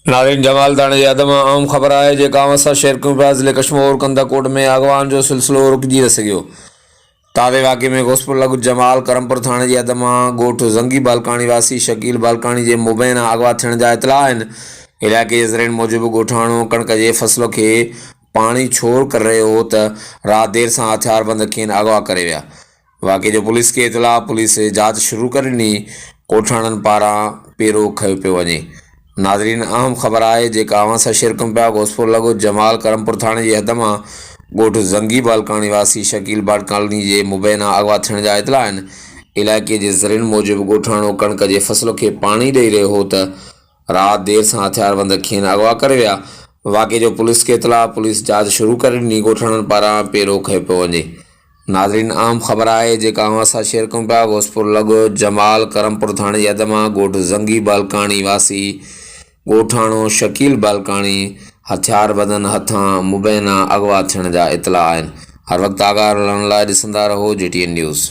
नाज़रीन, जमाल थाणे जे अदम अहम ख़बर आहे जे कांवसा शहर कुंभरा ज़िले कश्मीर कंदाकोट में अगवान जो सिलसिलो रुकिजी न सघियो। ताज़े वाक़े में घोसपुर लॻ जमाल करमपुर थाणे जे अदम ॻोठ ज़ंगी बालकानी वासी शकील बालकानी जे मुबैना अगवा थियण जा इतला आहिनि। इलाइक़े जे ज़रीन मूजिबि ॻोठाणो कणक जे फसल खे पाणी छोड़ करे रहियो हो त राति देर सां हथियारबंद खेनि अगवा करे विया। वाक़े जो पुलिस खे इतला, पुलिस जांच शुरू करे ॾिनी। ॻोठाणनि पारां पेरो खंयो पियो वञे। नाज़रीन, अहम ख़बर आहे जेका अवांसा शेर कुंपिया घोसपुर लॻो जमाल करमपुर थाणे जे हद मां ॻोठ ज़ंगी बालकानी वासी शकील बालकानी जे मुबैना अगवा थियण जा इतला आहिनि। इलाइक़े जे ज़रीन मूजिबि ॻोठाणो कणक जे फसल खे पाणी ॾेई रहियो हो त राति देर सां हथियारबंद खेनि अगवा करे विया। वाक़े जो पुलिस खे इतला, पुलिस जांच शुरू करे ॾिनी। ॻोठाणनि पारां पेरो खंयो पियो वञे। नाज़रीन, अहम ख़बर आहे जेका अवांसा शेर कुंपिया घोसपुर लॻ जमाल करमपुर थाणे जे हद मां ॻोठ ज़ंगी बालकानी वासी ॻोठाणो शकील बालकानी हथियारबंदनि हथां मुबैना अगवा थियण जा इतला आहिनि। हर वक़्तु आगाह रहण लाइ ॾिसंदा रहो JTN न्यूज़।